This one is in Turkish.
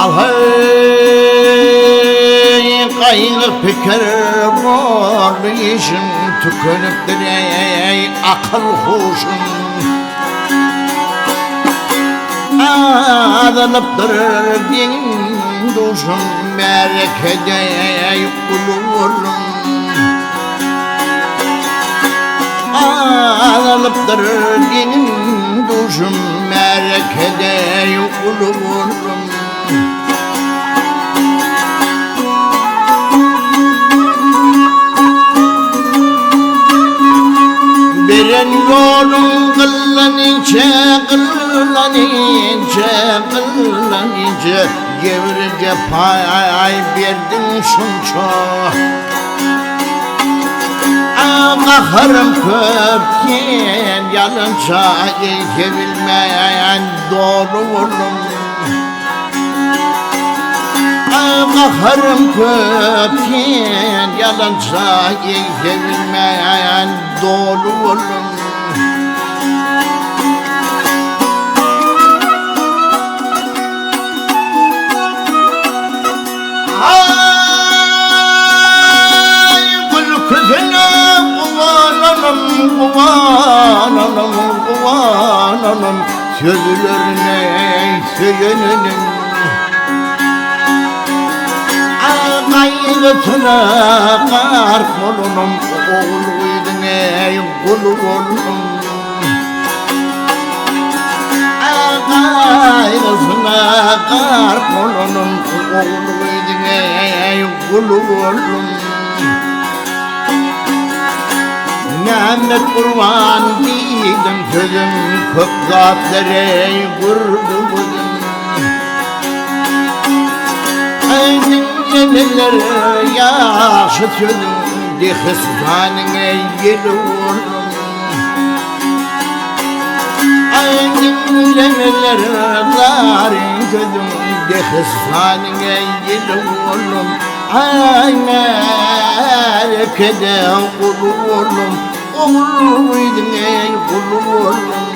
Alhay kaygı fikir bol işin tükönüktür ey akıl huşun Azılıptır din duşun Merekede ey ululun Azılıptır din duşun Merekede ey ululun Biren yolun kıllanınca Gevrice pay verdin şunça Kaharım köpken yalınca Gevilmeyen doğru oğlum Kaharım köpken yalınca Gevilmeyen doğru oğlum Kuvananım sözlerine söylenenin Kaygısına kar kolunum Oğluydun ey kulu oğlum Kaygısına kar kolunum Oğluydun ey kulu oğlum Mehmet kurban değildim sözüm Kök zatlere vurdu bugün Dinlemeler yaşı sözüm Dihıstanına yeli vurdum Dinlemeler zarin sözüm Dihıstanına yeli vurdum Ay melekede kulu oğlum Oğluydun ey kulu oğlum